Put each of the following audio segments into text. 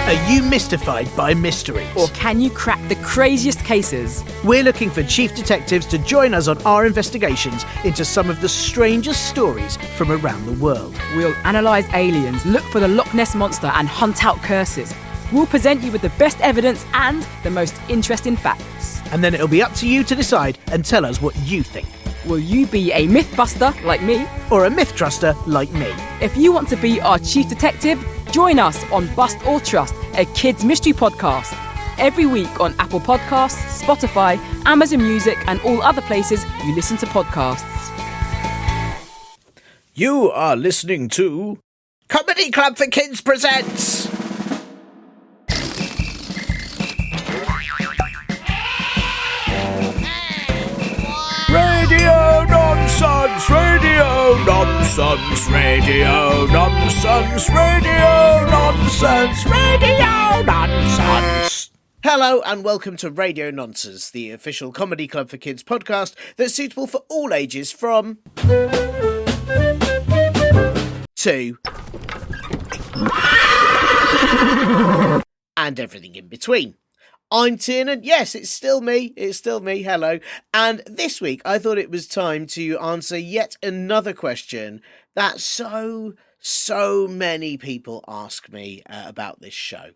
Are you mystified by mysteries? Or can you crack the craziest cases? We're looking for chief detectives to join us on our investigations into some of the strangest stories from around the world. We'll analyse aliens, look for the Loch Ness Monster and hunt out curses. We'll present you with the best evidence and the most interesting facts. And then it'll be up to you to decide and tell us what you think. Will you be a mythbuster like me? Or a myth-truster like me? If you want to be our chief detective, join us on Bust or Trust, a kids mystery podcast. Every week on Apple Podcasts, Spotify, Amazon Music and all other places you listen to podcasts. You are listening to Comedy Club for Kids presents Radio Nonsense, Radio Nonsense, Radio Nonsense, Radio Nonsense, Radio Nonsense. Hello and welcome to Radio Nonsense, the official Comedy Club for Kids podcast that's suitable for all ages from 2 and everything in between. I'm Tiernan. Yes, it's still me. Hello. And this week I thought it was time to answer yet another question that so many people ask me about this show.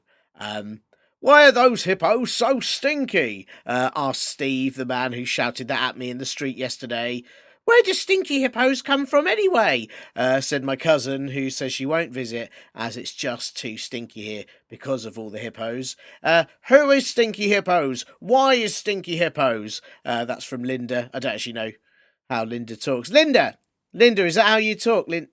Why are those hippos so stinky? Asked Steve, the man who shouted that at me in the street yesterday. Where do stinky hippos come from anyway? Said my cousin, who says she won't visit as it's just too stinky here because of all the hippos. Who is Stinky Hippos? Why is Stinky Hippos? That's from Linda. I don't actually know how Linda talks. Linda, is that how you talk? No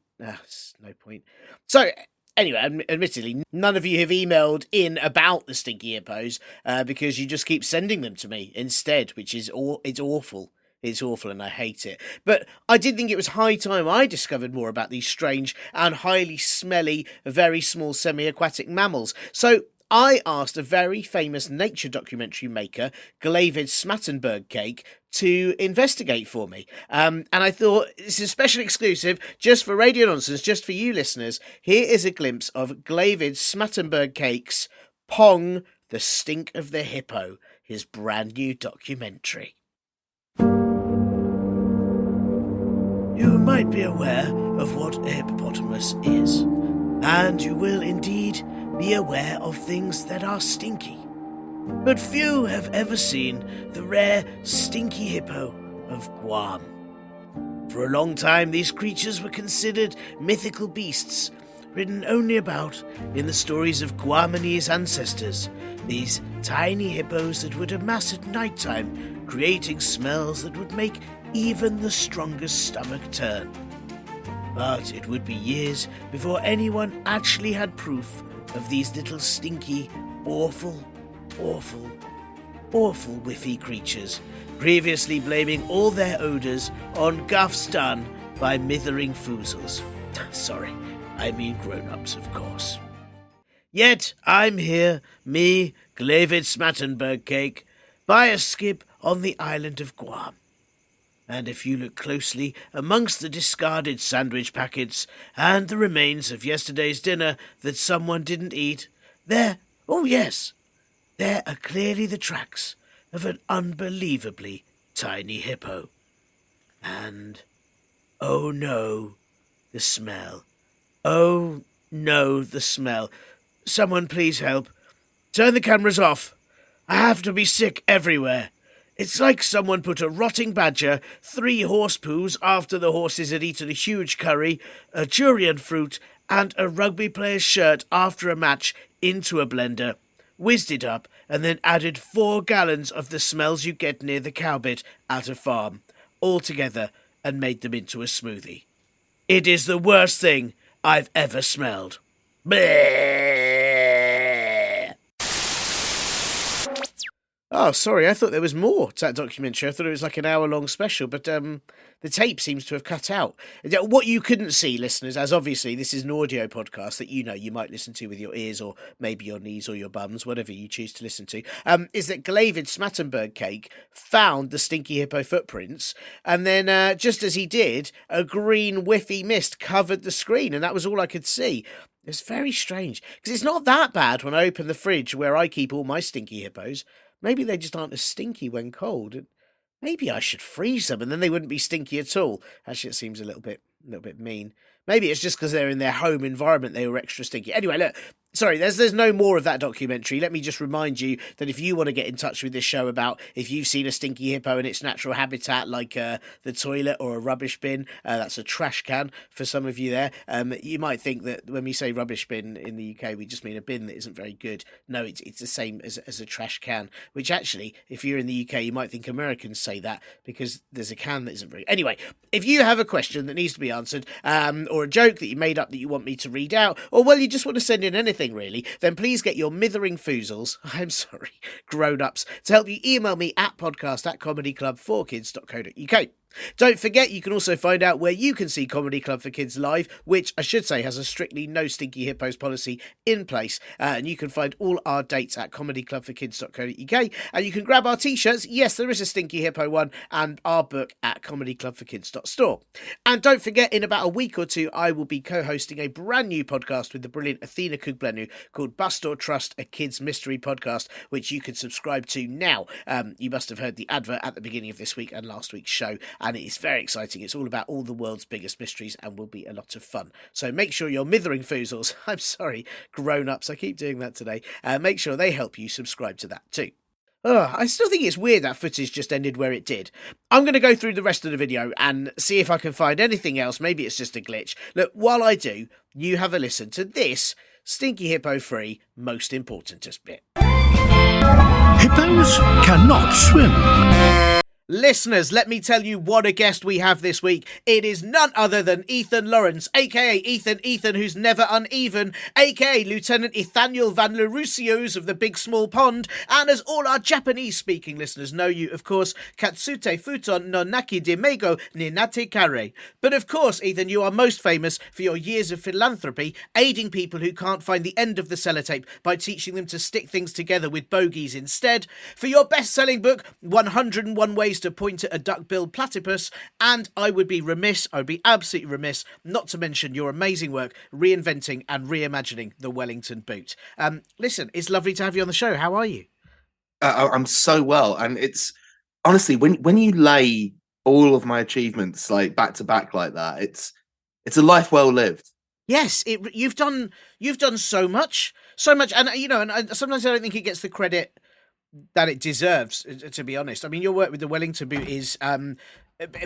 point. So, anyway, admittedly, none of you have emailed in about the Stinky Hippos because you just keep sending them to me instead, which is it's awful. It's awful and I hate it. But I did think it was high time I discovered more about these strange and highly smelly, very small semi-aquatic mammals. So I asked a very famous nature documentary maker, Glavid Smattenburgcake, to investigate for me. And I thought, this is a special exclusive just for Radio Nonsense, just for you listeners. Here is a glimpse of Glavid Smattenburgcake's Pong, the Stink of the Hippo, his brand new documentary. You might be aware of what a hippopotamus is, and you will indeed be aware of things that are stinky. But few have ever seen the rare stinky hippo of Guam. For a long time, these creatures were considered mythical beasts, written only about in the stories of Guamanese ancestors, these tiny hippos that would amass at nighttime, creating smells that would make even the strongest stomach turn. But it would be years before anyone actually had proof of these little stinky, awful, whiffy creatures, previously blaming all their odours on guffs done by mithering foozles. Sorry, I mean grown-ups, of course. Yet I'm here, me, Glavid Smattenburgcake, by a skip on the island of Guam. And if you look closely amongst the discarded sandwich packets and the remains of yesterday's dinner that someone didn't eat, there are clearly the tracks of an unbelievably tiny hippo. And, oh no, the smell. Oh no, the smell. Someone please help. Turn the cameras off. I have to be sick everywhere. It's like someone put a rotting badger, 3 horse poos after the horses had eaten a huge curry, a durian fruit, and a rugby player's shirt after a match into a blender, whizzed it up, and then added 4 gallons of the smells you get near the cow bit at a farm, all together, and made them into a smoothie. It is the worst thing I've ever smelled. Bleh. Oh, sorry, I thought there was more to that documentary. I thought it was like an hour-long special, but the tape seems to have cut out. What you couldn't see, listeners, as obviously this is an audio podcast that you might listen to with your ears or maybe your knees or your bums, whatever you choose to listen to, is that Glavid Smattenburgcake found the stinky hippo footprints, and then just as he did, a green whiffy mist covered the screen, and that was all I could see. It's very strange because it's not that bad when I open the fridge where I keep all my stinky hippos. Maybe they just aren't as stinky when cold. Maybe I should freeze them and then they wouldn't be stinky at all. Actually, it seems a little bit mean. Maybe it's just because they're in their home environment they were extra stinky. Anyway, look, sorry, there's no more of that documentary. Let me just remind you that if you want to get in touch with this show about if you've seen a stinky hippo in its natural habitat, like the toilet or a rubbish bin, that's a trash can for some of you there. You might think that when we say rubbish bin in the UK, we just mean a bin that isn't very good. No, it's the same as a trash can, which actually, if you're in the UK, you might think Americans say that because there's a can that isn't very... Anyway, if you have a question that needs to be answered, or a joke that you made up that you want me to read out, or well, you just want to send in anything really, then please get your mithering foozles, I'm sorry, grown-ups, to help you email me at podcast@comedyclub4kids.co.uk. Don't forget, you can also find out where you can see Comedy Club for Kids live, which I should say has a strictly no stinky hippos policy in place. And you can find all our dates at comedyclubforkids.co.uk. And you can grab our t-shirts. Yes, there is a stinky hippo one, and our book at comedyclubforkids.store. And don't forget, in about a week or two, I will be co-hosting a brand new podcast with the brilliant Athena Kugblenu called Bust or Trust, a kids mystery podcast, which you can subscribe to now. You must have heard the advert at the beginning of this week and last week's show. And it is very exciting. It's all about all the world's biggest mysteries and will be a lot of fun. So make sure your mithering foozles, I'm sorry, grown-ups, I keep doing that today, make sure they help you subscribe to that too. I still think it's weird that footage just ended where it did. I'm going to go through the rest of the video and see if I can find anything else. Maybe it's just a glitch. Look, while I do, you have a listen to this Stinky Hippo free most importantest bit. Hippos cannot swim. Listeners, let me tell you what a guest we have this week. It is none other than Ethan Lawrence, aka Ethan who's never uneven, aka Lieutenant Ethaniel Van Larusios of the Big Small Pond, and as all our Japanese-speaking listeners know you, of course, Katsute Futon no Naki de Meigo ni Nate Kare. But of course, Ethan, you are most famous for your years of philanthropy, aiding people who can't find the end of the sellotape by teaching them to stick things together with bogies instead, for your best-selling book, 101 Ways to Point at a Duck-Billed Platypus, and I would be absolutely remiss not to mention your amazing work reinventing and reimagining the Wellington boot. Listen, it's lovely to have you on the show. How are you? I'm so well, and it's honestly when you lay all of my achievements like back to back like that, it's a life well lived. Yes, you've done so much, and you know, and sometimes I don't think it gets the credit that it deserves, to be honest. I mean, your work with the Wellington boot is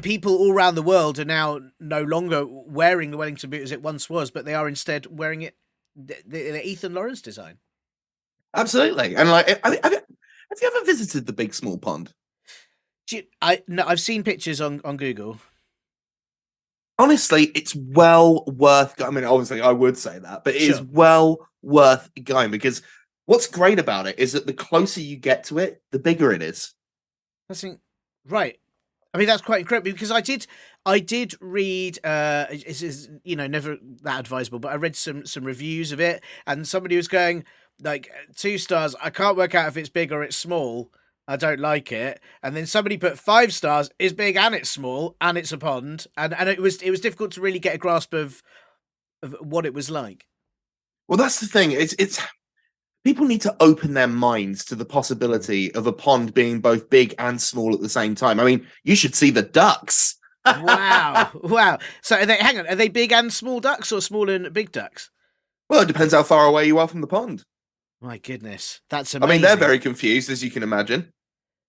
people all around the world are now no longer wearing the Wellington boot as it once was, but they are instead wearing it the Ethan Lawrence design. Absolutely. And like, have you ever visited the Big Small Pond? No, I've seen pictures on Google. Honestly, it's well worth. I mean, obviously, I would say that, but it is well worth going because what's great about it is that the closer you get to it, the bigger it is. Right. I mean, that's quite incredible because I did read, this is, you know, never that advisable, but I read some reviews of it and somebody was going like 2 stars. I can't work out if it's big or it's small. I don't like it. And then somebody put 5 stars. It's big and it's small and it's a pond. And it was difficult to really get a grasp of what it was like. Well, that's the thing. It's people need to open their minds to the possibility of a pond being both big and small at the same time. I mean, you should see the ducks. Wow. So are they big and small ducks or small and big ducks? Well, it depends how far away you are from the pond. My goodness, that's amazing. I mean, they're very confused, as you can imagine.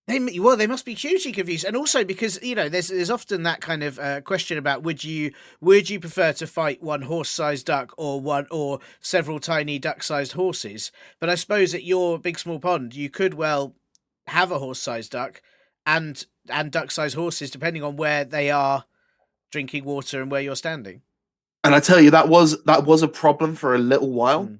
They must be hugely confused, and also because you know there's often that kind of question about would you prefer to fight one horse-sized duck or several tiny duck-sized horses? But I suppose at your Big Small Pond you could well have a horse-sized duck and duck-sized horses depending on where they are drinking water and where you're standing. And I tell you, that was a problem for a little while.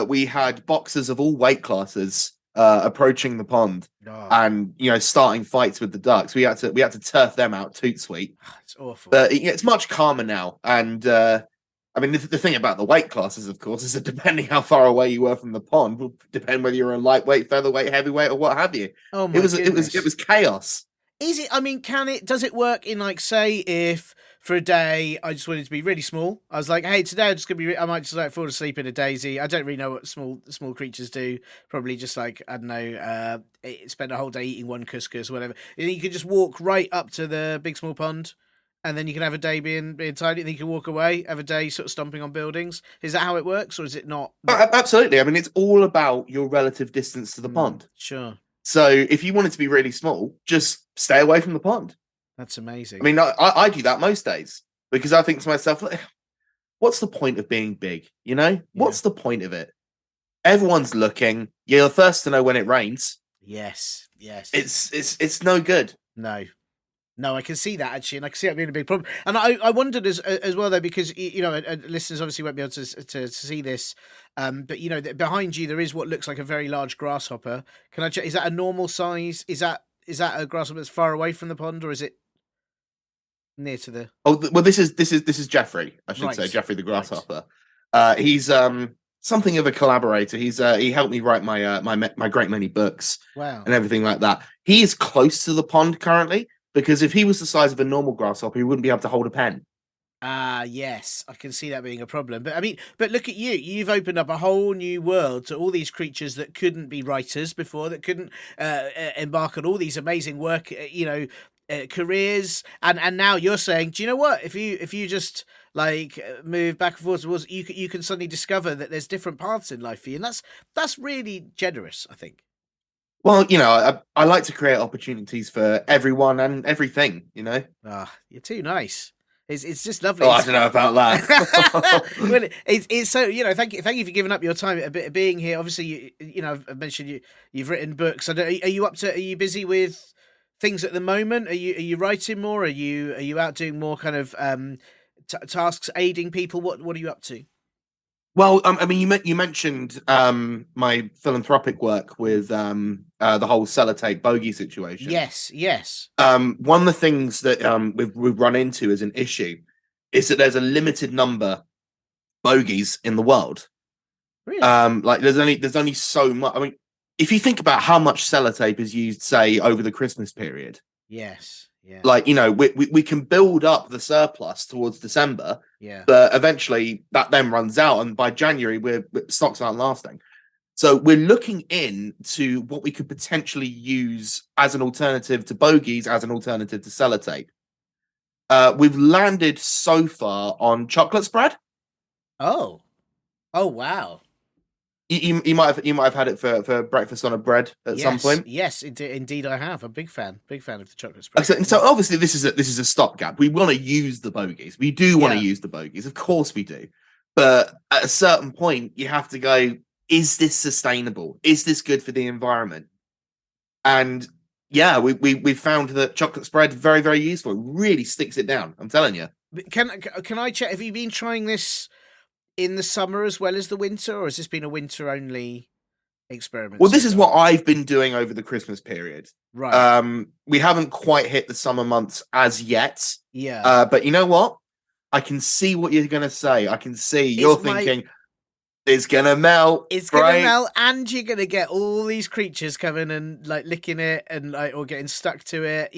We had boxers of all weight classes approaching the pond and starting fights with the ducks. We had to turf them out toot sweet. It's awful. But it's much calmer now. And I mean, the thing about the weight classes, of course, is that depending how far away you were from the pond will depend whether you're a lightweight, featherweight, heavyweight, or what have you. Oh my goodness. It was chaos. Is it? I mean, does it work in, like, say, if for a day. I just wanted to be really small. I was like, hey, today I'm just gonna be. I might just like fall asleep in a daisy. I don't really know what small creatures do. Probably just like I don't know. Spend a whole day eating one couscous or whatever. And you could just walk right up to the big small pond, and then you can have a day being tidy. And then you can walk away, have a day sort of stomping on buildings. Is that how it works, or is it not? Absolutely. I mean, it's all about your relative distance to the pond. Sure. So if you want it to be really small, just stay away from the pond. That's amazing. I mean, I do that most days because I think to myself, what's the point of being big? You know, what's the point of it? Everyone's looking. You're the first to know when it rains. Yes. It's no good. No, I can see that actually, and I can see that being a big problem. And I wondered as well though, because listeners obviously won't be able to see this, but behind you there is what looks like a very large grasshopper. Can I check? Is that a normal size? Is that a grasshopper that's far away from the pond, or is it near to the? Oh well, this is Jeffrey. I should say Jeffrey the grasshopper. He's something of a collaborator. He helped me write my great many books. Wow. And everything like that. He is close to the pond currently. Because if he was the size of a normal grasshopper, he wouldn't be able to hold a pen. Yes, I can see that being a problem. But I mean, look at you. You've opened up a whole new world to all these creatures that couldn't be writers before, that couldn't embark on all these amazing work, careers. And now you're saying, do you know what? If you just like move back and forth towards, you can suddenly discover that there's different paths in life for you, and that's really generous, I think. Well, I like to create opportunities for everyone and everything, You're too nice. It's just lovely. Oh, I don't know about that. Well, it's so thank you for giving up your time a bit of being here. Obviously, I've mentioned you've written books. Are you busy with things at the moment? Are you writing more? Are you out doing more kind of tasks, aiding people? What are you up to? Well, I mean, you mentioned my philanthropic work with the whole sellotape bogey situation. Yes. One of the things that we've run into as an issue is that there's a limited number bogeys in the world. Really? Like there's only so much. I mean, if you think about how much sellotape is used, say, over the Christmas period. Yes. Yeah. Like, we can build up the surplus towards December, but eventually that then runs out, and by January stocks aren't lasting. So we're looking into what we could potentially use as an alternative to bogeys, as an alternative to sellotape. We've landed so far on chocolate spread. Oh wow. You might have had it for breakfast on a bread at some point. Yes, indeed I have. I'm a big fan of the chocolate spread. So obviously this is a stopgap. We want to use the bogeys. We do want to use the bogeys. Of course we do. But at a certain point, you have to go, is this sustainable? Is this good for the environment? And we found that chocolate spread very, very useful. It really sticks it down. I'm telling you. Can I check? Have you been trying this in the summer as well as the winter, or has this been a winter only experiment? Well, this is what I've been doing over the Christmas period. Right. We haven't quite hit the summer months as yet. Yeah. But you know what? I can see what you're going to say. I can see you're thinking it's going to melt. It's going to melt, and you're going to get all these creatures coming and like licking it and like or getting stuck to it.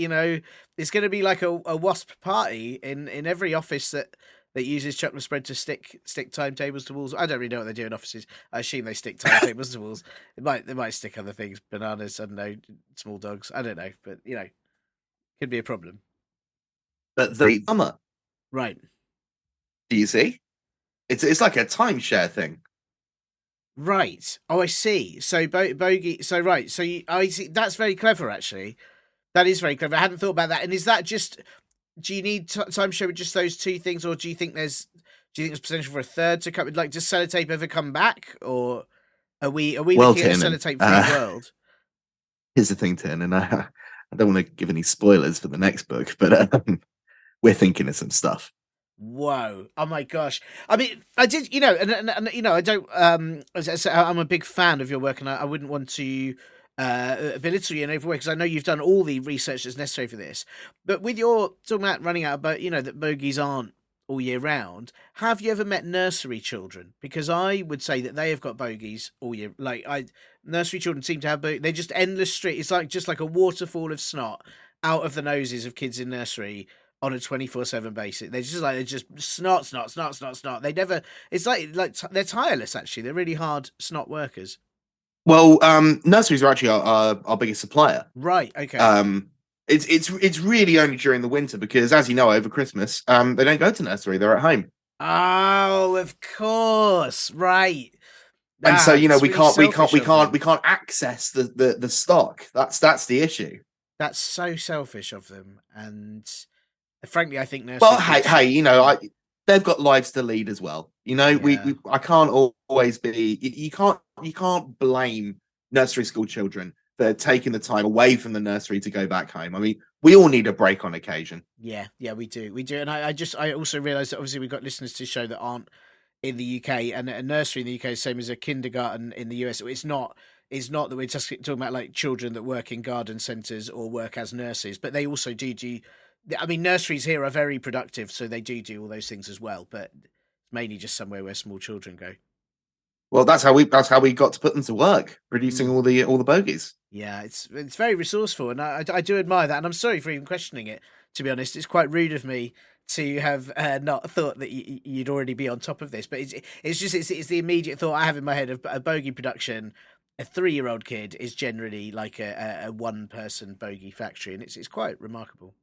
It's going to be like a wasp party in every office that uses chocolate spread to stick timetables to walls. I don't really know what they do in offices. I assume they stick timetables to walls. They might stick other things, bananas, I don't know, small dogs. I don't know, but could be a problem. But the summer, right? Do you see? It's like a timeshare thing, right? Oh, I see. So bogey. So right. So I see. That's very clever, actually. That is very clever. I hadn't thought about that. And is that just? Do you need timeshare with just those two things, or do you think there's potential for a third to come? Like, does sellotape ever come back, or are we looking at a sellotape free world? Here's the thing, Tiernan, and I don't want to give any spoilers for the next book, but we're thinking of some stuff. Whoa! Oh my gosh! I mean, I did, and I don't. I'm a big fan of your work, and I wouldn't want to belittle you in every way, because I know you've done all the research that's necessary for this. But with your talking about running out of that bogeys aren't all year round, have you ever met nursery children? Because I would say that they have got bogeys all year. Nursery children seem to have they're just endless street. It's just like a waterfall of snot out of the noses of kids in nursery on a 24/7 basis. They're just snot. They never. It's like they're tireless. Actually, they're really hard snot workers. Well, nurseries are actually our biggest supplier. Right. Okay. It's really only during the winter because, as you know, over Christmas, they don't go to nursery; they're at home. Oh, of course. Right. And so, you know, It's we really can't selfish of them. we can't access the stock. That's the issue. That's so selfish of them, and frankly, I think But nurseries. hey, you know, they've got lives to lead as well. You know, Yeah. I can't always be. You can't blame nursery school children for taking the time away from the nursery to go back home. I mean, we all need a break on occasion. Yeah, we do, and I also realised that obviously we've got listeners to show that aren't in the UK, and a nursery in the UK is the same as a kindergarten in the US. It's not that we're just talking about like children that work in garden centres or work as nurses, but they also do. I mean, nurseries here are very productive, so they do all those things as well. But it's mainly just somewhere where small children go. Well, that's how we got to put them to work, producing all the bogies. Yeah, it's very resourceful, and I do admire that. And I'm sorry for even questioning it. To be honest, it's quite rude of me to have not thought that you'd already be on top of this. But it's the immediate thought I have in my head of a bogey production. A 3-year-old kid is generally like a one-person bogey factory, and it's quite remarkable.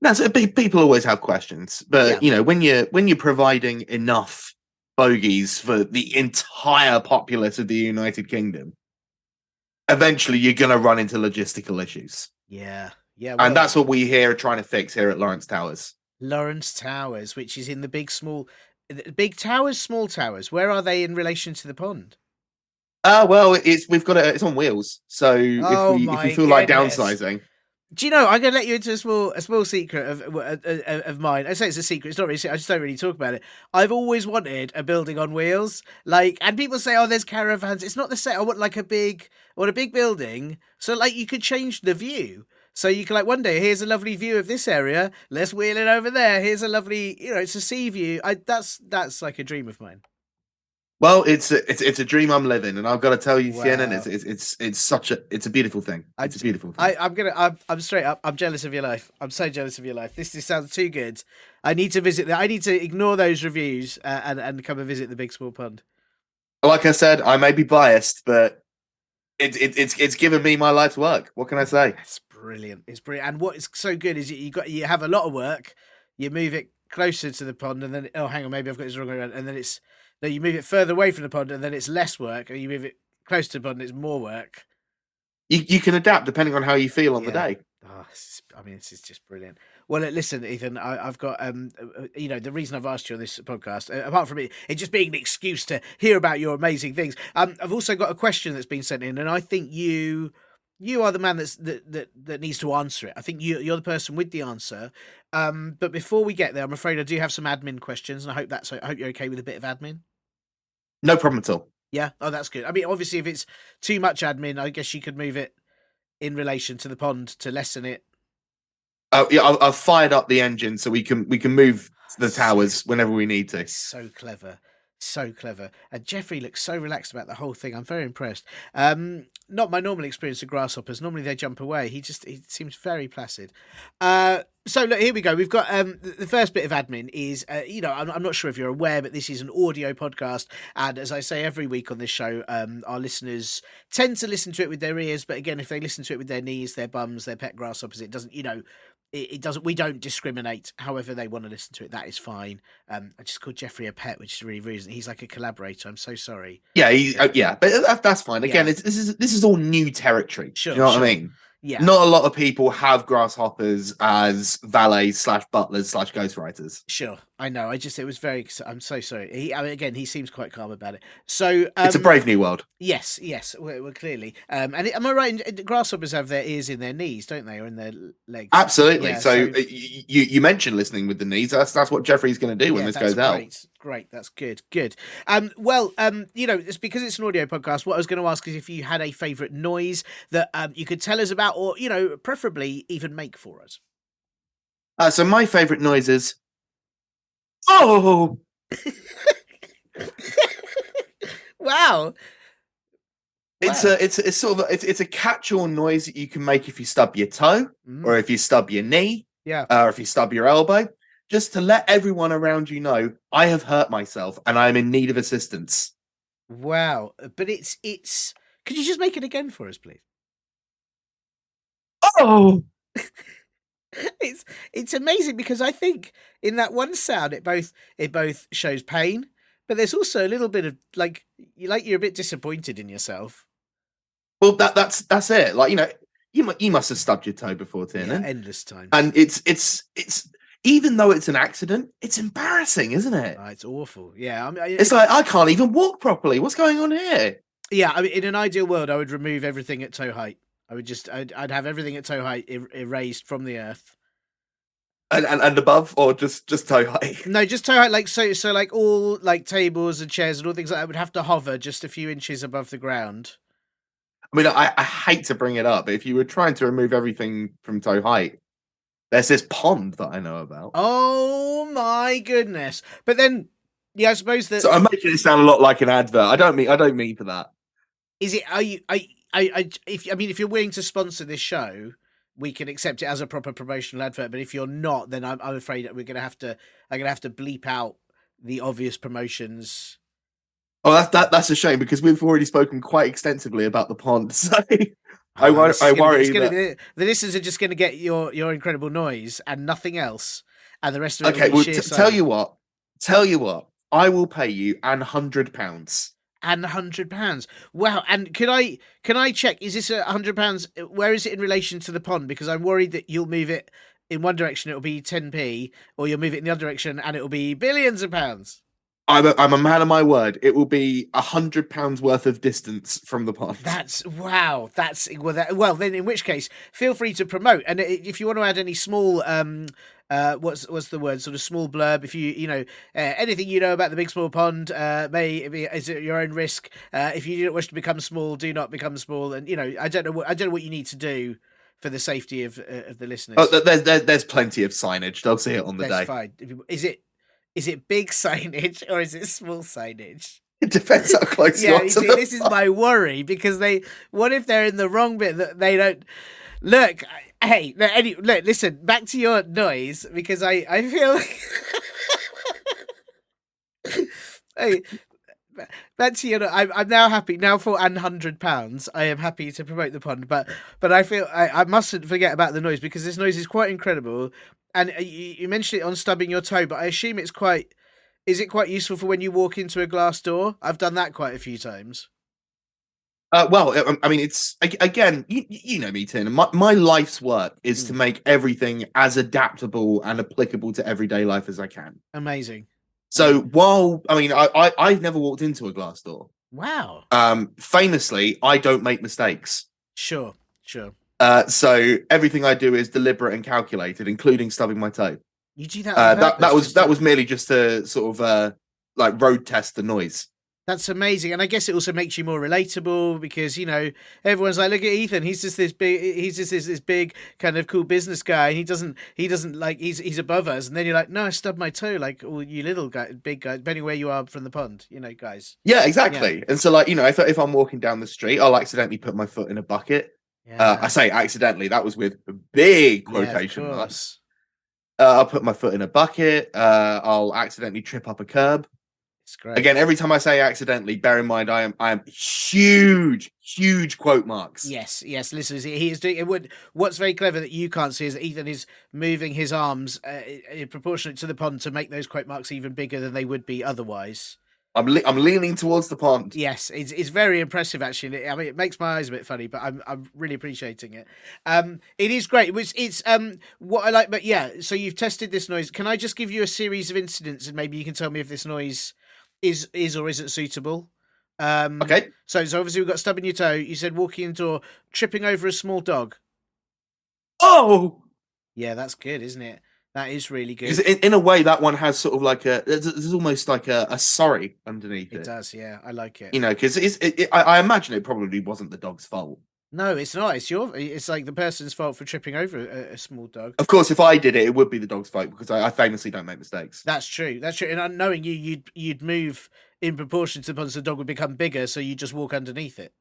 Now, so people always have questions, but you know, when you're providing enough bogies for the entire populace of the United Kingdom, eventually you're going to run into logistical issues. Yeah, and that's what we here are trying to fix here at Lawrence Towers. Lawrence Towers, which is in the big towers, small towers. Where are they in relation to the pond? Well, it's on wheels. So if we feel like downsizing. Do you know? I'm going to let you into a small secret of mine. I say it's a secret. It's not really. I just don't really talk about it. I've always wanted a building on wheels. And people say, "Oh, there's caravans." It's not the same. I want a big building. So you could change the view. So you can one day, here's a lovely view of this area. Let's wheel it over there. Here's a lovely, it's a sea view. That's like a dream of mine. Well, it's a dream I'm living, and I've got to tell you, Tiernan, it's a beautiful thing. It's a beautiful thing. I'm straight up. I'm jealous of your life. I'm so jealous of your life. This sounds too good. I need to visit I need to ignore those reviews and come and visit the Big Small Pond. Like I said, I may be biased, but it's given me my life's work. What can I say? It's brilliant. It's brilliant. And what is so good is you have a lot of work. You move it closer to the pond, and then hang on, maybe I've got this wrong around, and then you move it further away from the pond, and then it's less work, and you move it close to the pond, and it's more work. You can adapt depending on how you feel on the day. Oh, this is just brilliant. Well, listen, Ethan, I've got the reason I've asked you on this podcast, apart from it just being an excuse to hear about your amazing things. I've also got a question that's been sent in, and I think you are the man that needs to answer it. I think you're the person with the answer. But before we get there, I'm afraid I do have some admin questions, and I hope you're okay with a bit of admin. No problem at all. Yeah. Oh, that's good. I mean, obviously, if it's too much admin, I guess you could move it in relation to the pond to lessen it. Yeah, I've fired up the engine so we can move the towers whenever we need to. So clever. And Jeffrey looks so relaxed about the whole thing. I'm very impressed. Not my normal experience of grasshoppers. Normally they jump away. He seems very placid. So look, here we go. We've got the first bit of admin is, I'm not sure if you're aware, but this is an audio podcast. And as I say every week on this show, our listeners tend to listen to it with their ears. But again, if they listen to it with their knees, their bums, their pet grasshoppers, it doesn't, it doesn't. We don't discriminate. However they want to listen to it, that is fine. I just called Jeffrey a pet, which is really rude. He's like a collaborator. I'm so sorry. Yeah, but that's fine. Again, this is all new territory. Sure, you know what I mean? Yeah. Not a lot of people have grasshoppers as valets / butlers / ghostwriters. Sure, I know. I'm so sorry. He seems quite calm about it. So it's a brave new world. Yes, we're clearly. And am I right? Grasshoppers have their ears in their knees, don't they, or in their legs? Absolutely. Yeah, so you mentioned listening with the knees. That's what Jeffrey's going to do when this goes out. Great, that's good. It's because it's an audio podcast. What I was going to ask is if you had a favourite noise that you could tell us about, or preferably even make for us. So my favourite noise is, oh. Wow. It's a catch-all noise that you can make if you stub your toe or if you stub your knee. Yeah. Or if you stub your elbow, just to let everyone around you know, I have hurt myself and I am in need of assistance. Wow. But it's. Could you just make it again for us, please? Oh, It's amazing because I think in that one sound it both shows pain, but there's also a little bit of you're a bit disappointed in yourself. well, that's it. Like, you must have stubbed your toe before, Yeah, Tiernan. endless times. And it's even though it's an accident, it's embarrassing, isn't it? It's awful. Yeah, It's like I can't even walk properly. What's going on here? yeah. I mean, in an ideal world, I would remove everything at toe height. I'd have everything at toe height erased from the earth. And above, or just toe high? No, just toe height. So like all like tables and chairs and all things like that would have to hover just a few inches above the ground. I mean, I hate to bring it up, but if you were trying to remove everything from toe height, there's this pond that I know about. Oh my goodness! But then, yeah, I suppose that So I'm making it sound a lot like an advert. I don't mean for that. is it. Are you? If you're willing to sponsor this show, we can accept it as a proper promotional advert. But if you're not, then I'm afraid that I'm gonna have to bleep out the obvious promotions. Oh, that's a shame because we've already spoken quite extensively about the pond. So I worry that the listeners are just going to get your incredible noise and nothing else, and the rest of it okay. will be Well, sheer tell silence. you what, I will pay you £100. And £100. Wow! And can I check? Is this £100? Where is it in relation to the pond? Because I'm worried that you'll move it in one direction, it'll be 10p, or you'll move it in the other direction, and it'll be billions of pounds. I'm a man of my word. It will be £100 worth of distance from the pond. That's wow. That's well. Then, in which case, feel free to promote. And if you want to add any small what's the word? Sort of small blurb. If anything you know about the big small pond, may be is at your own risk. If you don't wish to become small, do not become small. And I don't know what you need to do for the safety of the listeners. Oh, there's plenty of signage. They'll see it on the day. Fine. Is it big signage or is it small signage? It depends how close you are to the this is my worry because what if they're in the wrong bit that they don't look. Hey, look, listen, back to your noise because I feel like hey, back to your. I'm now happy now for £100. I am happy to promote the pond, but I feel I mustn't forget about the noise because this noise is quite incredible. And you mentioned it on stubbing your toe, but I assume it's quite. Is it quite useful for when you walk into a glass door? I've done that quite a few times. Well, I mean, it's again, you know me, Tim. My life's work is to make everything as adaptable and applicable to everyday life as I can. Amazing. So while I've never walked into a glass door. Wow. Famously, I don't make mistakes. Sure. So everything I do is deliberate and calculated, including stubbing my toe. You do that. That was merely just to sort of like road test the noise. That's amazing, and I guess it also makes you more relatable because everyone's like, look at Ethan, he's just this big kind of cool business guy, and he doesn't like he's above us, and then you're like, no, I stubbed my toe, like all you little guy, big guy, depending where you are from the pond, guys. Yeah, exactly. Yeah. And so if I'm walking down the street, I'll accidentally put my foot in a bucket. Yeah. I say accidentally, that was with big quotation marks. I'll put my foot in a bucket. I'll accidentally trip up a curb. It's great. Again, every time I say accidentally, bear in mind I am huge quote marks. Yes. Listeners, he is doing it. What's very clever that you can't see is that Ethan is moving his arms proportionate to the pond to make those quote marks even bigger than they would be otherwise. I'm leaning towards the pond. Yes, it's very impressive actually. I mean, it makes my eyes a bit funny, but I'm really appreciating it. It is great. It's what I like, but yeah. So you've tested this noise. Can I just give you a series of incidents and maybe you can tell me if this noise is or isn't suitable? Okay. So obviously we've got stubbing your toe. You said walking into or tripping over a small dog. Oh. Yeah, that's good, isn't it? That is really good. Because in a way, that one has sort of like there's almost like a sorry underneath it. It does, yeah. I like it. Because I imagine it probably wasn't the dog's fault. No, it's not. It's like the person's fault for tripping over a small dog. Of course, if I did it, it would be the dog's fault because I famously don't make mistakes. That's true. And knowing you'd move in proportion to the pond, so the dog would become bigger, so you just walk underneath it.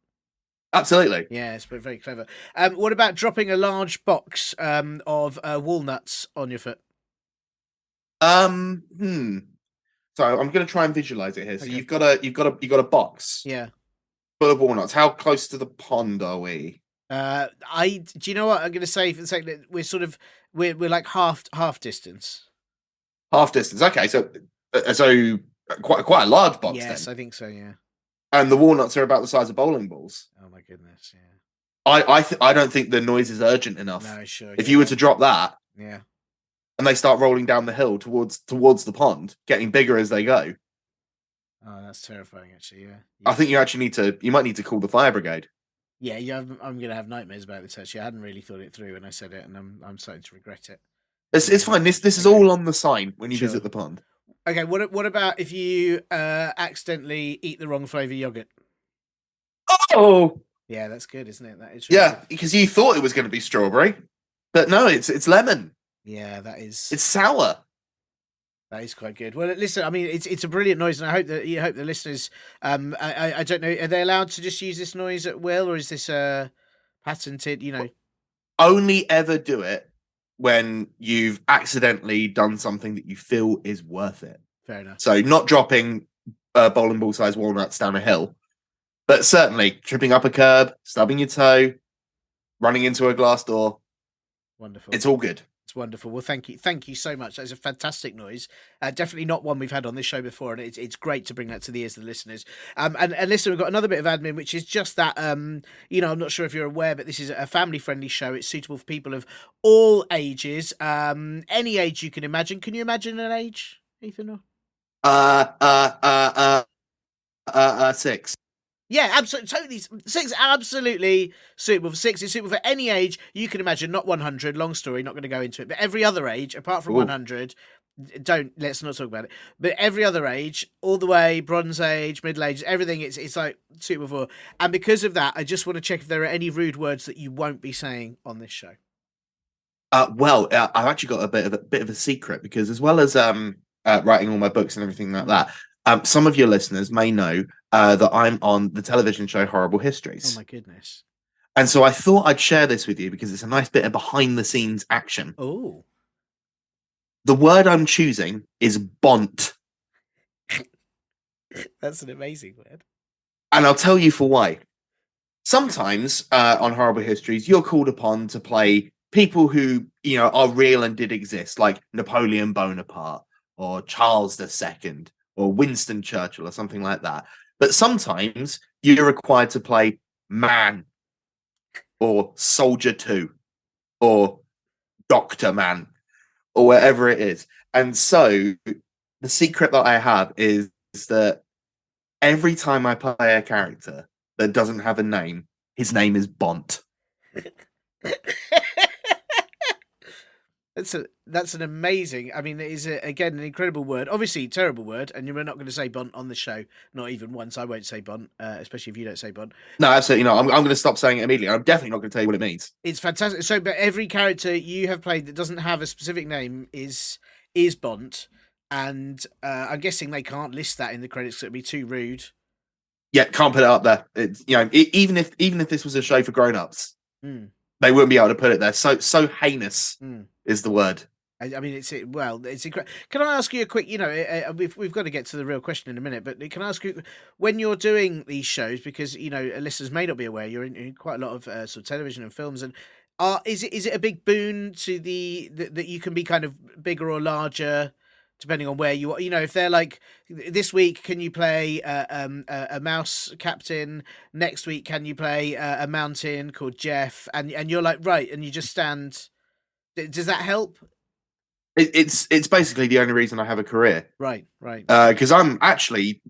Absolutely. Yeah, it's very clever. What about dropping a large box of walnuts on your foot? Hmm. So I'm going to try and visualize it here. So Okay. you've got a box Yeah. full of walnuts. How close to the pond are we? Do you know what I'm going to say for the sake that we're like half distance. Half distance. Okay, so quite a large box Yes, then. I think so. Yeah. And the walnuts are about the size of bowling balls. Oh my goodness. Yeah. I don't think the noise is urgent enough. No, sure. If you were to drop that Yeah. and they start rolling down the hill towards the pond, getting bigger as they go, Oh, that's terrifying. Actually, yeah. I think you might need to call the fire brigade. Yeah, yeah. I'm going to have nightmares about this. Actually, I hadn't really thought it through when I said it, and I'm starting to regret it. It's fine. This is Okay. all on the sign when you Sure. visit the pond. Okay. What about if you accidentally eat the wrong flavor yogurt? Oh, Yeah, that's good, isn't it? That is really yeah, good. because you thought it was going to be strawberry, but no, it's lemon. Yeah, that is. It's sour. That is quite good. Well, listen, I mean, it's a brilliant noise, and I hope the listeners. I don't know, are they allowed to just use this noise at will, or is this patented? You know, Only ever do it when you've accidentally done something that you feel is worth it. fair enough. So not dropping bowling ball size walnuts down a hill, but certainly tripping up a curb, stubbing your toe, running into a glass door. Wonderful. It's all good. It's wonderful. Well, thank you so much. That's a fantastic noise. Definitely not one we've had on this show before, and it's great to bring that to the ears of the listeners. And listen, we've got another bit of admin, which is just that. You know, I'm not sure if you're aware, but this is a family friendly show. It's suitable for people of all ages, any age you can imagine. Can you imagine an age, Ethan? Or... 6. Yeah, absolutely, totally. 6, absolutely suitable for 6. It's suitable for any age you can imagine. Not 100. Long story, not going to go into it. But every other age, apart from Ooh. 100, let's not talk about it. But every other age, all the way, Bronze Age, Middle Age, everything. It's like suitable for. And because of that, I just want to check if there are any rude words that you won't be saying on this show. Well, I've actually got a bit of a secret, because as well as writing all my books and everything like that, some of your listeners may know that I'm on the television show Horrible Histories. Oh my goodness! And so I thought I'd share this with you because it's a nice bit of behind the scenes action. Oh, the word I'm choosing is bont. That's an amazing word. And I'll tell you for why. Sometimes on Horrible Histories, you're called upon to play people who, you know, are real and did exist, like Napoleon Bonaparte or Charles II or Winston Churchill or something like that. But sometimes you're required to play man or Soldier 2 or Doctor Man or whatever it is. And so the secret that I have is that every time I play a character that doesn't have a name, his name is Bont. That's an amazing. I mean, it is again an incredible word. Obviously, terrible word, and you're not going to say Bont on the show, not even once. I won't say Bont, especially if you don't say Bont. No, absolutely not. I'm going to stop saying it immediately. I'm definitely not going to tell you what it means. It's fantastic. So, but every character you have played that doesn't have a specific name is Bont, and I'm guessing they can't list that in the credits. So it'd be too rude. Yeah, can't put it up there. It's, you know, even if this was a show for grown-ups, they wouldn't be able to put it there. So heinous is the word. I mean, it's incredible. Can I ask you a quick? You know, we've got to get to the real question in a minute, but can I ask you, when you're doing these shows, because you know listeners may not be aware, you're in quite a lot of sort of television and films, and is it a big boon to that you can be kind of bigger or larger depending on where you are? You know, if they're like this week, can you play a mouse captain? Next week, can you play a mountain called Jeff? And you're like, right, and you just stand. Does that help? It's basically the only reason I have a career. Right. Because I'm actually,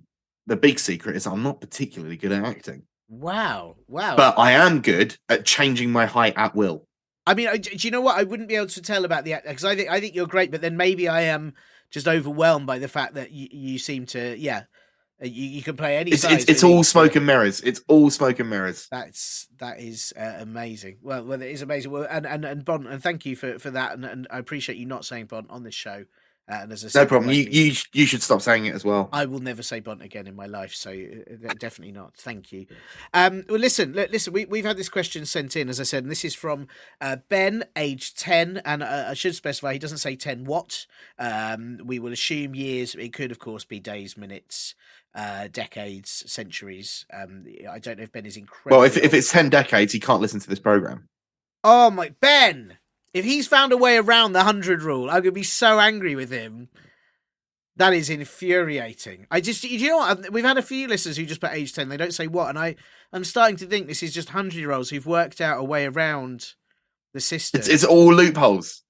the big secret is I'm not particularly good at acting. Wow. But I am good at changing my height at will. I mean, do you know what? I wouldn't be able to tell about the acting, because I think you're great, but then maybe I am just overwhelmed by the fact that you seem to, you can play any size. It's all smoke and mirrors. It's all smoke and mirrors. That is amazing. Well, it is amazing. Well, and Bont, and thank you for that, and I appreciate you not saying Bont on this show. And as I said, No problem. You should stop saying it as well. I will never say Bont again in my life, so definitely not. Thank you. Well, listen. We've had this question sent in, as I said, and this is from Ben, age 10, and I should specify he doesn't say 10 what. We will assume years. It could, of course, be days, minutes, decades, centuries. I don't know if Ben is incredible. Well, if it's 10 decades, he can't listen to this program. Oh my Ben! If he's found a way around the 100 rule, I'm gonna be so angry with him. That is infuriating. You know what? We've had a few listeners who just put age 10. They don't say what. And I'm starting to think this is just 100-year-olds who've worked out a way around the system. It's all loopholes.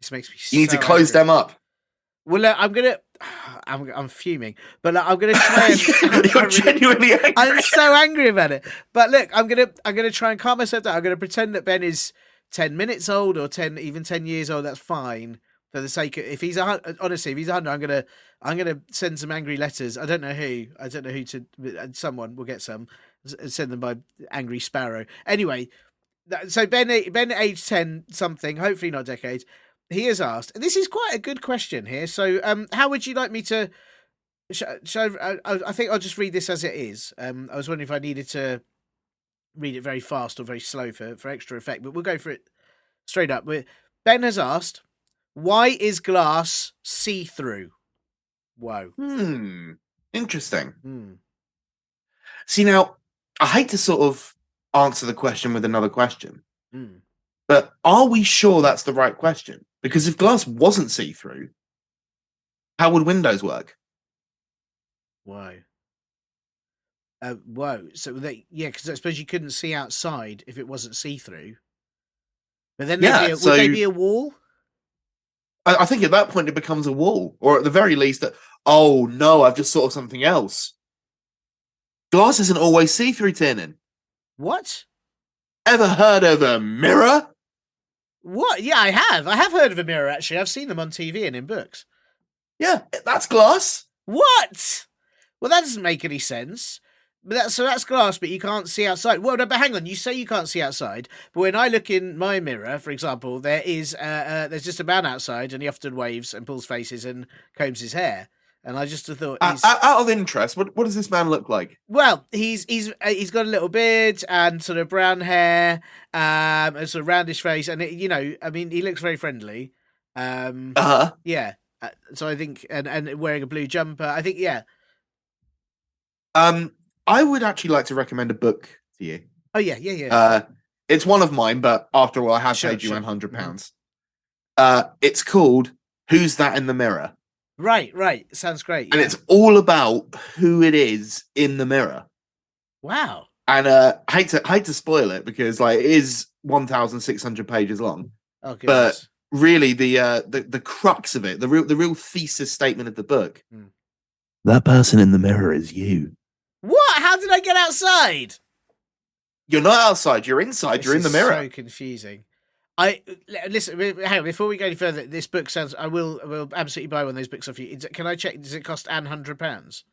This makes me You need to close them up. Well, I'm fuming, but I'm going to try and... You're genuinely angry. I'm so angry about it. But look, I'm going to try and calm myself down. I'm going to pretend that Ben is 10 minutes old or even 10 years old. That's fine. For the sake of, if he's 100, I'm gonna send some angry letters. I don't know who to. Someone will get some. Send them by Angry Sparrow. Anyway, so Ben, age 10 something, hopefully not decades. He has asked. And this is quite a good question here. So, how would you like me to? I think I'll just read this as it is. I was wondering if I needed to read it very fast or very slow for extra effect, but we'll go for it straight up. Ben has asked, why is glass see-through? Whoa. Interesting. See, now, I hate to sort of answer the question with another question, but are we sure that's the right question? Because if glass wasn't see-through, how would windows work? Whoa. Whoa. So, because I suppose you couldn't see outside if it wasn't see-through. But then would they be a wall? I think at that point it becomes a wall, or at the very least that, oh no, I've just thought of something else. Glass isn't always see-through, Tiernan. What? Ever heard of a mirror? What? Yeah, I have. I have heard of a mirror, actually. I've seen them on TV and in books. Yeah, that's glass. What? Well, that doesn't make any sense. But that's glass, but you can't see outside. Well, no, but hang on. You say you can't see outside, but when I look in my mirror, for example, there's just a man outside, and he often waves and pulls faces and combs his hair. And I just thought, out of interest, what does this man look like? Well, he's got a little beard and sort of brown hair, and sort of roundish face, and he looks very friendly. Yeah. So I think, and wearing a blue jumper, I think, yeah. I would actually like to recommend a book to you. Oh, yeah. It's one of mine, but after all, I have paid you £100. It's called Who's That in the Mirror? Right. Sounds great. Yeah. And it's all about who it is in the mirror. Wow. And hate to spoil it because it is 1,600 pages long. Oh, goodness. But really, the crux of it, the real thesis statement of the book, that person in the mirror is you. What? How did I get outside? You're not outside. You're inside. You're in the mirror. So confusing. Listen. Hang on, before we go any further, this book sounds. I will absolutely buy one of those books off you. Can I check? Does it cost £100?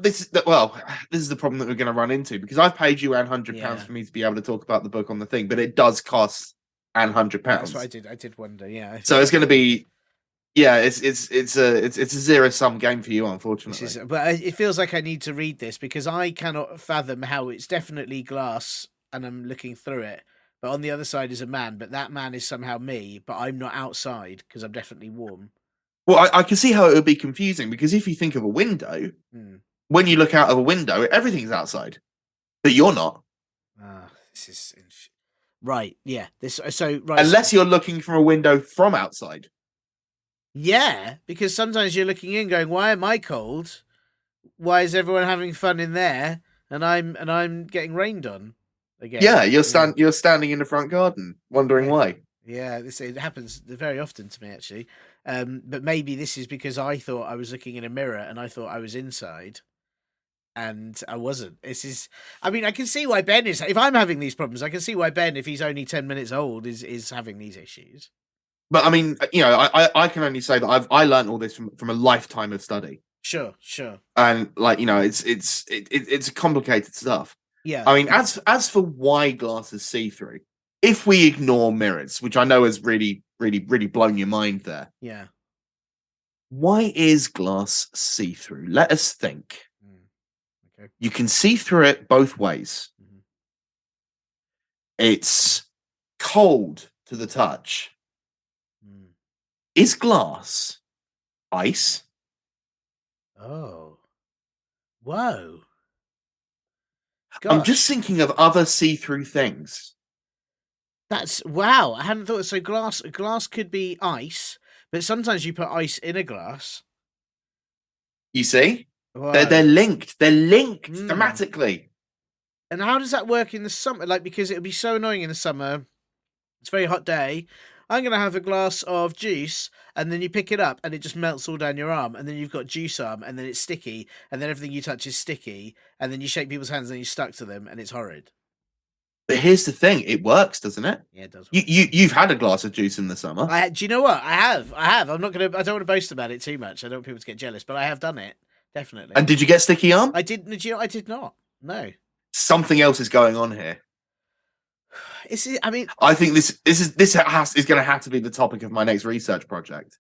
This is the problem that we're going to run into because I've paid you £100 for me to be able to talk about the book on the thing, but it does cost £100. That's what I did. I did wonder. Yeah. So it's going to be. Yeah, it's a zero-sum game for you, unfortunately. But it feels like I need to read this because I cannot fathom how it's definitely glass, and I'm looking through it. But on the other side is a man, but that man is somehow me, but I'm not outside because I'm definitely warm. Well, I can see how it would be confusing because if you think of a window, when you look out of a window, everything's outside, but you're not. This is right. Yeah. Unless you're looking from a window from outside. Yeah, because sometimes you're looking in, going, "Why am I cold? Why is everyone having fun in there, and I'm getting rained on again?" Yeah, you're standing in the front garden, wondering why. Yeah, it happens very often to me actually. But maybe this is because I thought I was looking in a mirror and I thought I was inside, and I wasn't. I can see why Ben is. If I'm having these problems, I can see why Ben, if he's only 10 minutes old, is having these issues. But I mean, I can only say that I learned all this from a lifetime of study. Sure. And it's complicated stuff. Yeah. I mean, as for why glass is see-through, if we ignore mirrors, which I know is really really blown your mind there. Yeah. Why is glass see-through? Let us think. Okay. You can see through it both ways. Mhm. It's cold to the touch. Mm. Is glass ice? Oh. Whoa. I'm just Gosh. thinking of other see-through things. That's wow. I hadn't thought so. Glass could be ice, but sometimes you put ice in a glass. You see? They're Whoa. linked. They're linked Mm. thematically. And how does that work in the summer? Like, because it would be so annoying in the summer. It's a very hot day. I'm going to have a glass of juice, and then you pick it up, and it just melts all down your arm, and then you've got juice arm, and then it's sticky, and then everything you touch is sticky, and then you shake people's hands, and you're stuck to them, and it's horrid. But here's the thing, it works, doesn't it? Yeah, it does You, work. you've had a glass of juice in the summer. Do you know what? I have. I'm not gonna. I don't want to boast about it too much. I don't want people to get jealous, but I have done it. Definitely. And did you get sticky arm? I did. Do you know? I did not. No. Something else is going on here. Is it? I mean, I think this is going to have to be the topic of my next research project.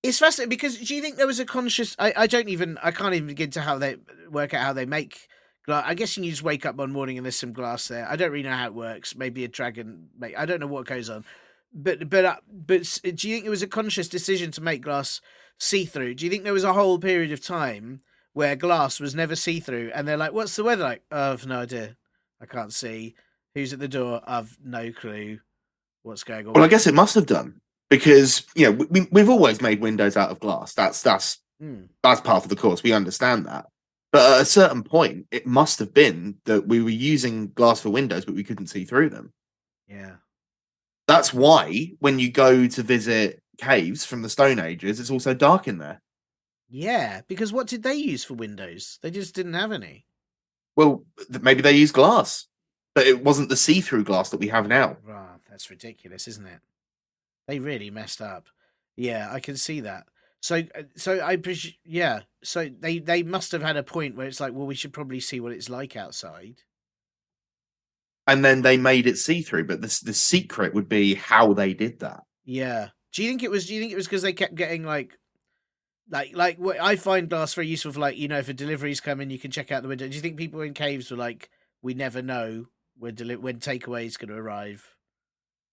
it's fascinating because do you think there was a conscious? I can't even begin to how they work out how they make glass. I guess you just wake up one morning and there's some glass there. I don't really know how it works. Maybe a dragon. I don't know what goes on. But do you think it was a conscious decision to make glass see through? Do you think there was a whole period of time where glass was never see through, and they're like, "What's the weather like?" Oh, I've no idea. I can't see. Who's at the door? I've no clue what's going on. Well, I guess it must have done because we've always made windows out of glass. That's part of the course. We understand that. But at a certain point, it must have been that we were using glass for windows, but we couldn't see through them. Yeah. That's why when you go to visit caves from the Stone Ages, it's also dark in there. Yeah, because what did they use for windows? They just didn't have any. Well, maybe they used glass, but it wasn't the see-through glass that we have now. Wow, that's ridiculous, isn't it? They really messed up. Yeah, I can see that. So yeah. So they must have had a point where it's like, well, we should probably see what it's like outside. And then they made it see-through, but the secret would be how they did that. Yeah. Do you think it was because they kept getting like what I find glass very useful for, like, if a delivery's coming, you can check out the window. Do you think people in caves were like, we never know when takeaway's going to arrive?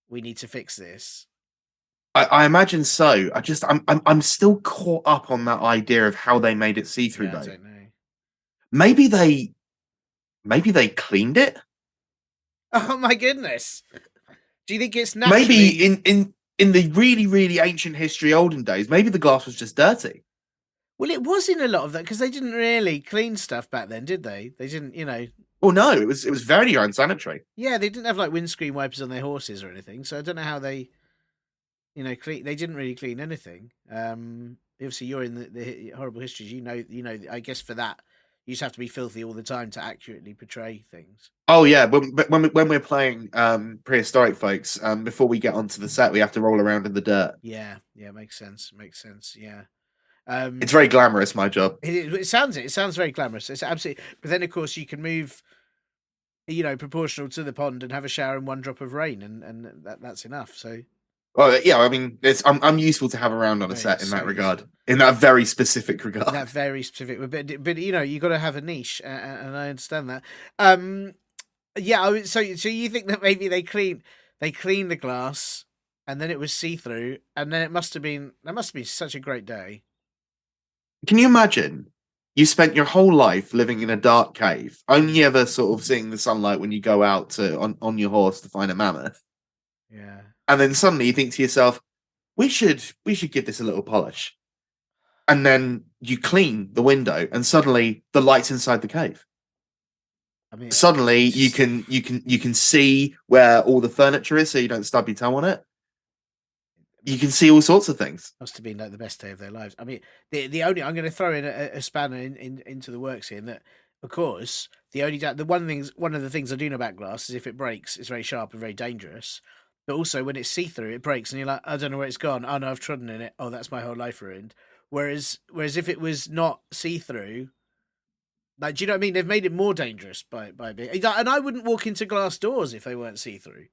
We need to fix this. I imagine so. I'm still caught up on that idea of how they made it see-through Yeah, though. I don't know. Maybe they cleaned it. Oh my goodness! Do you think it's naturally? Maybe in the really ancient history, olden days, maybe the glass was just dirty. Well, it was in a lot of that because they didn't really clean stuff back then, did they? They didn't, Well, no, it was very unsanitary. Yeah, they didn't have like windscreen wipers on their horses or anything, so I don't know how they, clean. They didn't really clean anything. Obviously, you're in the horrible histories. You know. I guess for that, you just have to be filthy all the time to accurately portray things. Oh yeah, when we're playing prehistoric folks, before we get onto the set, we have to roll around in the dirt. Yeah, makes sense. Yeah. It's very glamorous, my job. It sounds very glamorous. It's absolutely. But then, of course, you can move, proportional to the pond and have a shower in one drop of rain, and that's enough. So. Well, yeah, I mean, I'm useful to have around on a set in that regard, in that very specific regard. In that very specific, but you got to have a niche, and I understand that. Yeah. So you think that maybe they cleaned the glass, and then it was see through, and then that must have been such a great day. Can you imagine? You spent your whole life living in a dark cave, only ever sort of seeing the sunlight when you go out on your horse to find a mammoth. Yeah. And then suddenly you think to yourself, we should give this a little polish. And then you clean the window, and suddenly the light's inside the cave. I mean, suddenly you can see where all the furniture is, so you don't stub your toe on it. You can see all sorts of things. Must have been like the best day of their lives. I mean, the only I'm going to throw in a spanner into the works here, and that, of course, one of the things I do know about glass is if it breaks, it's very sharp and very dangerous. But also when it's see through, it breaks, and you're like, I don't know where it's gone. Oh no, I've trodden in it. Oh, that's my whole life ruined. Whereas if it was not see through, like, do you know what I mean? They've made it more dangerous by being, and I wouldn't walk into glass doors if they weren't see through.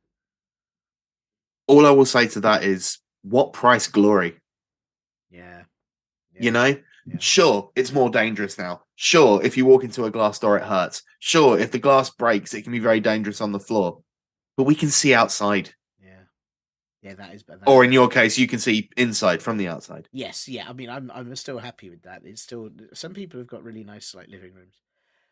All I will say to that is what price glory? Yeah. You know, sure, it's more dangerous now. Sure, if you walk into a glass door, it hurts. Sure, if the glass breaks, it can be very dangerous on the floor. But we can see outside. Yeah, that is better. Or in your case, you can see inside from the outside. Yes, yeah. I mean, I'm still happy with that. It's still, some people have got really nice like living rooms.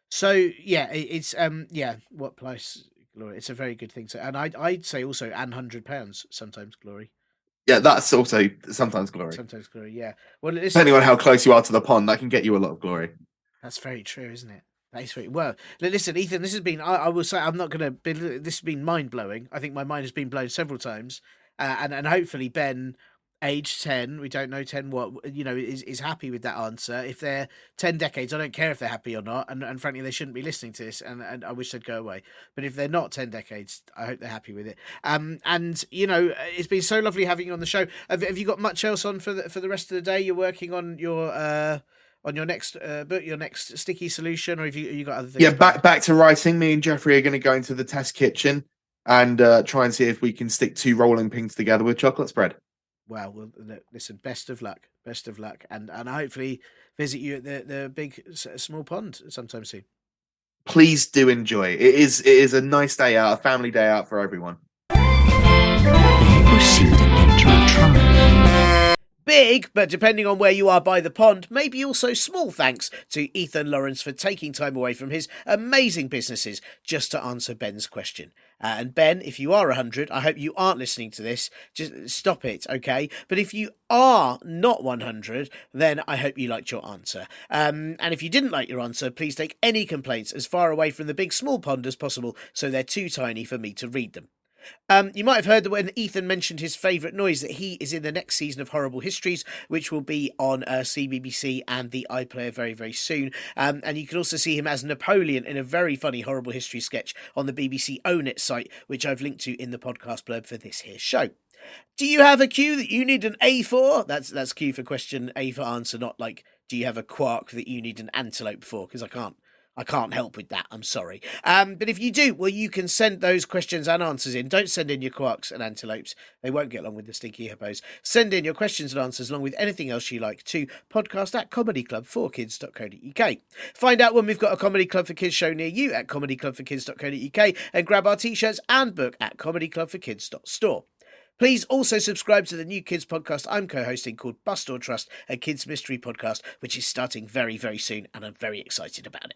So yeah, it's yeah. What price glory? It's a very good thing. So, and I'd say also £100 sometimes glory. Yeah, that's also sometimes glory. Sometimes glory. Yeah. Well, listen, Depending on how close you are to the pond, that can get you a lot of glory. that's very true, isn't it? That is very well. Listen, Ethan, this has been. I will say I'm not going to. This has been mind blowing. I think my mind has been blown several times, and hopefully Ben, age 10, we don't know 10 what, is happy with that answer. If they're 10 decades, I don't care if they're happy or not, and frankly they shouldn't be listening to this, and I wish they'd go away. But if they're not 10 decades, I hope they're happy with it. And it's been so lovely having you on the show. Have you got much else on for the rest of the day? You're working on your next book, your next sticky solution, or have you got other things? Yeah, back to writing. Me and Jeffrey are going to go into the test kitchen and try and see if we can stick 2 rolling pins together with chocolate spread. Well, listen, best of luck, and hopefully visit you at the big small pond sometime soon. Please do enjoy. It is a nice day out, a family day out for everyone. The hippos seem to enter a trance. Big, but depending on where you are by the pond, maybe also small thanks to Ethan Lawrence for taking time away from his amazing businesses just to answer Ben's question. And Ben, if you are 100, I hope you aren't listening to this. Just stop it, okay? But if you are not 100, then I hope you liked your answer. And if you didn't like your answer, please take any complaints as far away from the big small pond as possible so they're too tiny for me to read them. You might have heard that when Ethan mentioned his favourite noise that he is in the next season of Horrible Histories, which will be on CBBC and the iPlayer very, very soon. And you can also see him as Napoleon in a very funny Horrible History sketch on the BBC Own It site, which I've linked to in the podcast blurb for this here show. Do you have a cue that you need an A for? That's cue for question, A for answer, not like, do you have a quark that you need an antelope for? Because I can't help with that, I'm sorry. But if you do, well, you can send those questions and answers in. Don't send in your quarks and antelopes. They won't get along with the stinky hippos. Send in your questions and answers along with anything else you like to podcast@comedyclub4kids.co.uk. Find out when we've got a Comedy Club for Kids show near you at comedyclubforkids.co.uk and grab our t-shirts and book at comedyclubforkids.store. Please also subscribe to the new kids podcast I'm co-hosting called Bust or Trust, a kids mystery podcast, which is starting very, very soon, and I'm very excited about it.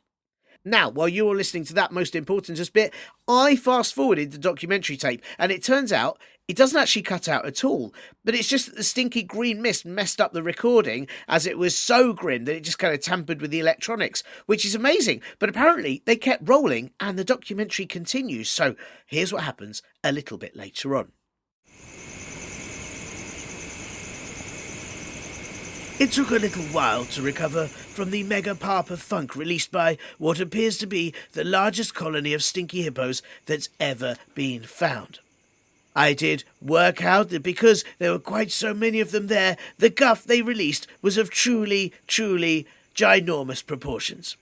Now, while you're listening to that most important bit, I fast-forwarded the documentary tape, and it turns out it doesn't actually cut out at all, but it's just that the stinky green mist messed up the recording as it was so grim that it just kind of tampered with the electronics, which is amazing. But apparently they kept rolling, and the documentary continues, so here's what happens a little bit later on. It took a little while to recover from the mega pop of funk released by what appears to be the largest colony of stinky hippos that's ever been found. I did work out that because there were quite so many of them there, the guff they released was of truly, truly ginormous proportions.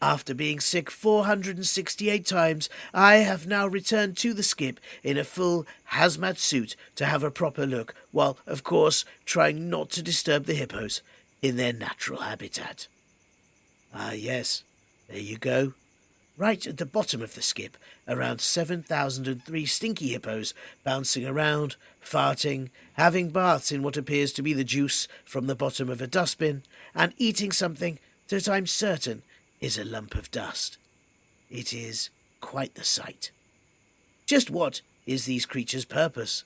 After being sick 468 times, I have now returned to the skip in a full hazmat suit to have a proper look, while, of course, trying not to disturb the hippos in their natural habitat. Ah, yes, there you go. Right at the bottom of the skip, around 7,003 stinky hippos bouncing around, farting, having baths in what appears to be the juice from the bottom of a dustbin, and eating something that I'm certain is a lump of dust. It is quite the sight. Just what is these creatures' purpose?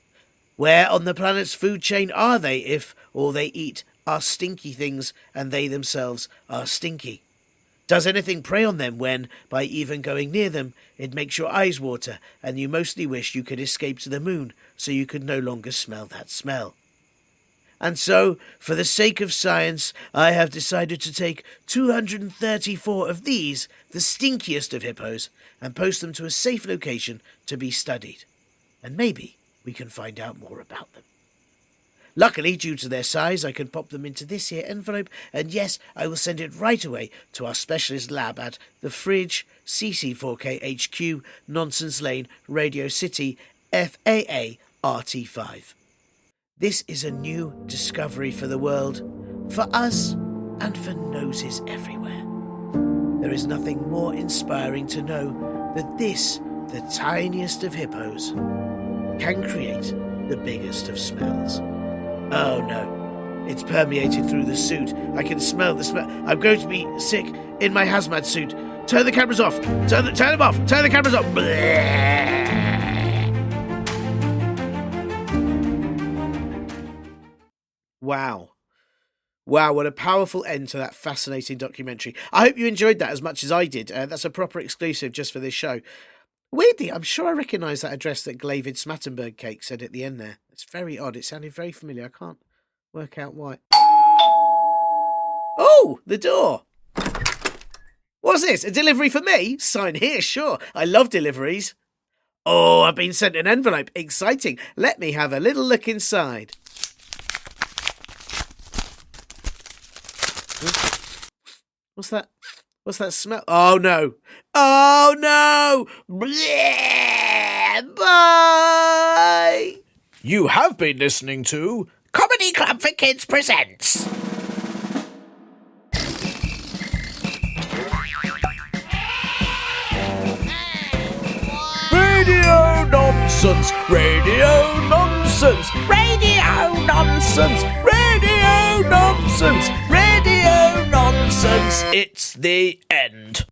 Where on the planet's food chain are they if all they eat are stinky things and they themselves are stinky? Does anything prey on them when, by even going near them, it makes your eyes water and you mostly wish you could escape to the moon so you could no longer smell that smell? And so, for the sake of science, I have decided to take 234 of these, the stinkiest of hippos, and post them to a safe location to be studied. And maybe we can find out more about them. Luckily, due to their size, I can pop them into this here envelope, and yes, I will send it right away to our specialist lab at The Fridge, CC4K HQ, Nonsense Lane, Radio City, FAA RT5. This is a new discovery for the world, for us and for noses everywhere. There is nothing more inspiring to know that this, the tiniest of hippos, can create the biggest of smells. Oh no, it's permeated through the suit. I can smell the smell. I'm going to be sick in my hazmat suit. Turn the cameras off. Turn them off. Turn the cameras off. Bleh. Wow. Wow, what a powerful end to that fascinating documentary. I hope you enjoyed that as much as I did. That's a proper exclusive just for this show. Weirdly, I'm sure I recognise that address that Glavid Smattenburgcake said at the end there. It's very odd. It sounded very familiar. I can't work out why. Oh, the door. What's this? A delivery for me? Sign here, sure. I love deliveries. Oh, I've been sent an envelope. Exciting. Let me have a little look inside. What's that? What's that smell? Oh no! Oh no! Bleh! Bye! You have been listening to Comedy Club for Kids Presents. Radio nonsense! Radio nonsense! Radio nonsense! Radio nonsense! Radio nonsense! It's the end.